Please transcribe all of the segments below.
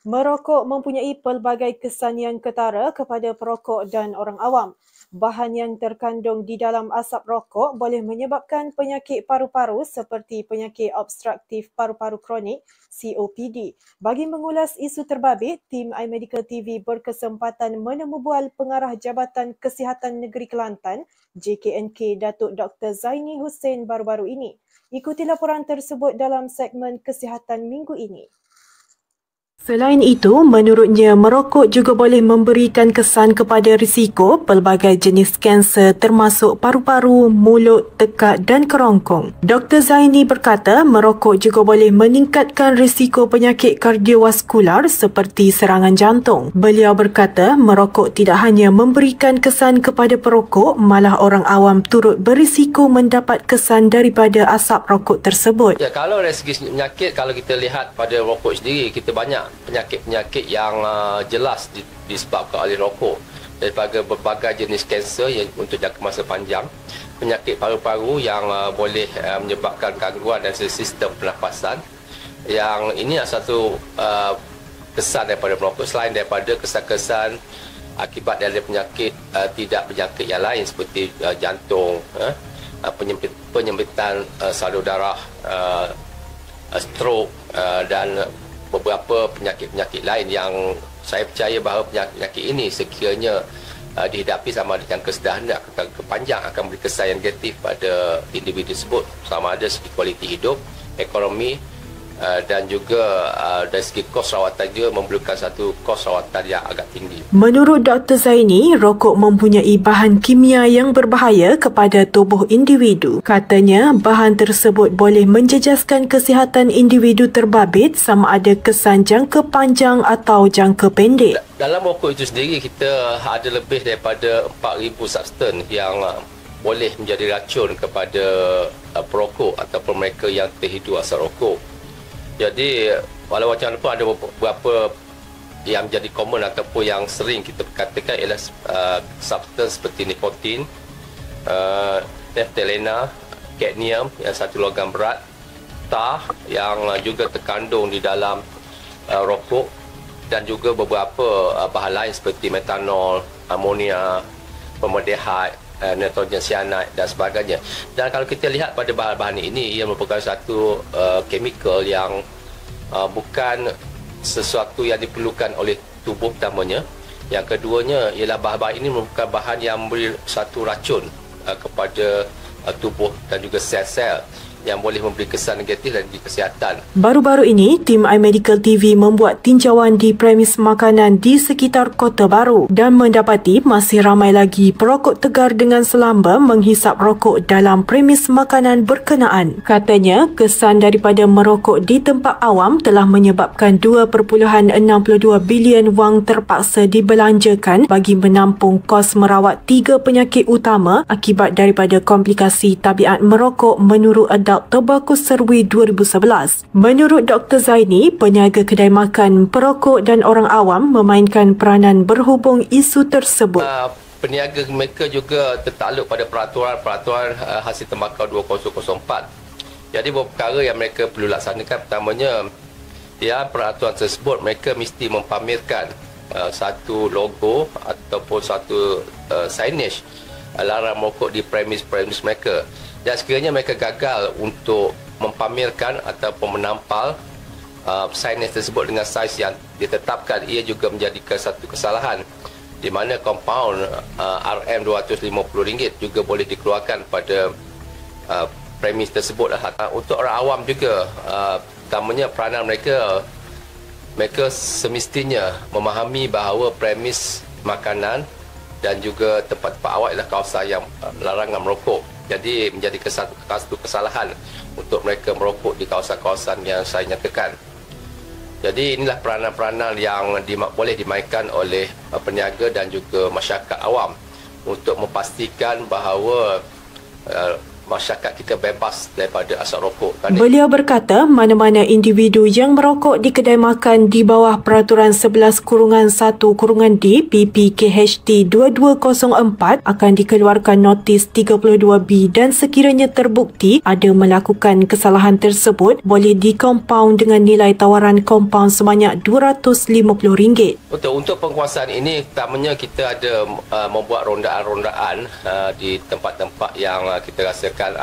Merokok mempunyai pelbagai kesan yang ketara kepada perokok dan orang awam. Bahan yang terkandung di dalam asap rokok boleh menyebabkan penyakit paru-paru seperti penyakit obstruktif paru-paru kronik (COPD). Bagi mengulas isu terbabit, tim iMedical TV berkesempatan menemubual Pengarah Jabatan Kesihatan Negeri Kelantan JKNK Datuk Dr. Zaini Hussein baru-baru ini. Ikuti laporan tersebut dalam segmen Kesihatan minggu ini. Selain itu, menurutnya merokok juga boleh memberikan kesan kepada risiko pelbagai jenis kanser termasuk paru-paru, mulut, tekak dan kerongkong. Dr. Zaini berkata merokok juga boleh meningkatkan risiko penyakit kardiovaskular seperti serangan jantung. Beliau berkata merokok tidak hanya memberikan kesan kepada perokok, malah orang awam turut berisiko mendapat kesan daripada asap rokok tersebut. Ya, kalau dari segi penyakit, kalau kita lihat pada rokok sendiri, kita banyak penyakit-penyakit yang jelas disebabkan oleh rokok, daripada berbagai jenis kanser yang untuk jangka masa panjang, penyakit paru-paru yang boleh menyebabkan gangguan dari sistem pernafasan. Yang ini adalah satu kesan daripada merokok, selain daripada kesan-kesan akibat dari penyakit tidak berjangkit yang lain seperti jantung, penyempitan salur darah, stroke dan beberapa penyakit-penyakit lain yang saya percaya bahawa penyakit ini sekiranya dihadapi sama ada jangka sederhana atau kepanjang akan beri kesan yang negatif pada individu tersebut, sama ada segi kualiti hidup, ekonomi dan juga dari segi kos rawatan juga memerlukan satu kos rawatan yang agak tinggi. Menurut Dr. Zaini, rokok mempunyai bahan kimia yang berbahaya kepada tubuh individu. Katanya, bahan tersebut boleh menjejaskan kesihatan individu terbabit sama ada kesan jangka panjang atau jangka pendek. Dalam rokok itu sendiri, kita ada lebih daripada 4,000 substan yang boleh menjadi racun kepada perokok ataupun mereka yang terhidu asap rokok. Jadi, walau macam mana pun ada beberapa yang menjadi common ataupun yang sering kita katakan ialah substance seperti nikotin, naftalena, cadmium yang satu logam berat, tar yang juga terkandung di dalam rokok, dan juga beberapa bahan lain seperti metanol, amonia, formaldehyde, nitrogen cyanide dan sebagainya. Dan kalau kita lihat pada bahan-bahan ini, ia merupakan satu chemical yang bukan sesuatu yang diperlukan oleh tubuh pertamanya. Yang keduanya ialah bahan-bahan ini merupakan bahan yang memberi satu racun kepada tubuh dan juga sel-sel yang boleh memberi kesan negatif dari kesihatan. Baru-baru ini, tim iMedical TV membuat tinjauan di premis makanan di sekitar Kota Baru dan mendapati masih ramai lagi perokok tegar dengan selamba menghisap rokok dalam premis makanan berkenaan. Katanya, kesan daripada merokok di tempat awam telah menyebabkan 2.62 bilion wang terpaksa dibelanjakan bagi menampung kos merawat 3 penyakit utama akibat daripada komplikasi tabiat merokok menurut Adult Tobacco Survey 2011. Menurut Dr. Zaini, peniaga kedai makan, perokok dan orang awam memainkan peranan berhubung isu tersebut. Peniaga mereka juga tertakluk pada peraturan hasil tembakau 2004. Jadi beberapa perkara yang mereka perlu laksanakan. Pertamanya, ya, peraturan tersebut mereka mesti mempamerkan satu logo ataupun satu signage larang merokok di premis-premis mereka. Dan sekiranya mereka gagal untuk mempamerkan ataupun menampal signage tersebut dengan saiz yang ditetapkan, ia juga menjadi satu kesalahan, di mana kompaun RM250 juga boleh dikeluarkan pada premis tersebut. Untuk orang awam juga, pertamanya peranan mereka semestinya memahami bahawa premis makanan dan juga tempat-tempat awal ialah kawasan yang larangan merokok. Jadi menjadi satu kesalahan untuk mereka merokok di kawasan-kawasan yang saya nyatakan. Jadi inilah peranan-peranan yang boleh dimainkan oleh peniaga dan juga masyarakat awam untuk memastikan bahawa masyarakat kita bebas daripada asap rokok. Beliau berkata mana-mana individu yang merokok di kedai makan di bawah Peraturan 11-1-D PPKHT 2204 akan dikeluarkan notis 32B dan sekiranya terbukti ada melakukan kesalahan tersebut boleh dikompaun dengan nilai tawaran kompaun sebanyak RM250. Betul, untuk penguasaan ini pertamanya kita ada membuat rondaan-rondaan di tempat-tempat yang kita rasakan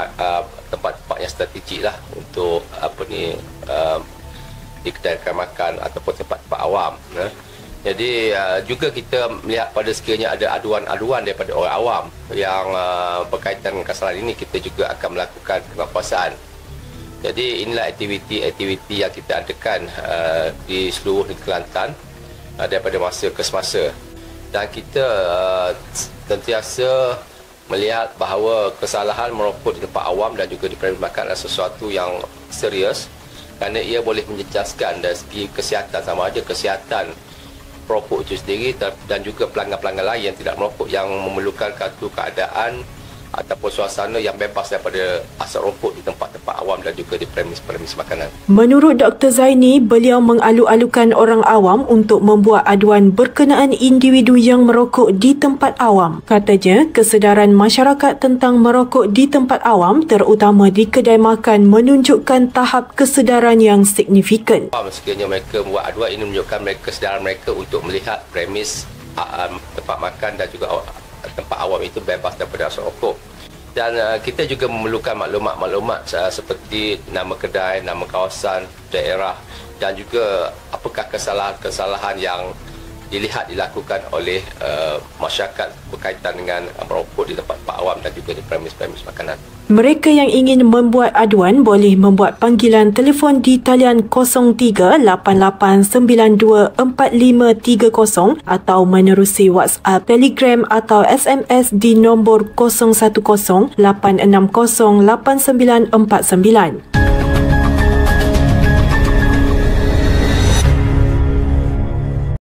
tempat-tempat yang strategik lah untuk di kedai makan ataupun tempat-tempat awam. Jadi juga kita melihat pada sekiranya ada aduan-aduan daripada orang awam yang berkaitan dengan kesalahan ini, kita juga akan melakukan pengawasan. Jadi inilah aktiviti-aktiviti yang kita adakan di seluruh negeri Kelantan daripada masa ke semasa. Dan kita sentiasa melihat bahawa kesalahan merokok di tempat awam dan juga di peringkat makan adalah sesuatu yang serius kerana ia boleh menjejaskan dari segi kesihatan, sama ada kesihatan perokok itu sendiri dan juga pelanggan-pelanggan lain yang tidak merokok yang memerlukan satu keadaan ataupun suasana yang bebas daripada asap rokok di tempat-tempat awam dan juga di premis-premis makanan. Menurut Dr. Zaini, beliau mengalu-alukan orang awam untuk membuat aduan berkenaan individu yang merokok di tempat awam. Katanya, kesedaran masyarakat tentang merokok di tempat awam terutama di kedai makan menunjukkan tahap kesedaran yang signifikan. Sekiranya mereka membuat aduan, ini menunjukkan kesedaran mereka untuk melihat premis tempat makan dan juga tempat awam itu bebas daripada asap rokok. Dan kita juga memerlukan maklumat-maklumat seperti nama kedai, nama kawasan, daerah dan juga apakah kesalahan-kesalahan yang dilihat dilakukan oleh masyarakat berkaitan dengan merokok di tempat-tempat awam dan juga di premis-premis makanan. Mereka yang ingin membuat aduan boleh membuat panggilan telefon di talian 03-8892-4530 atau menerusi WhatsApp, Telegram atau SMS di nombor 010-860-8949.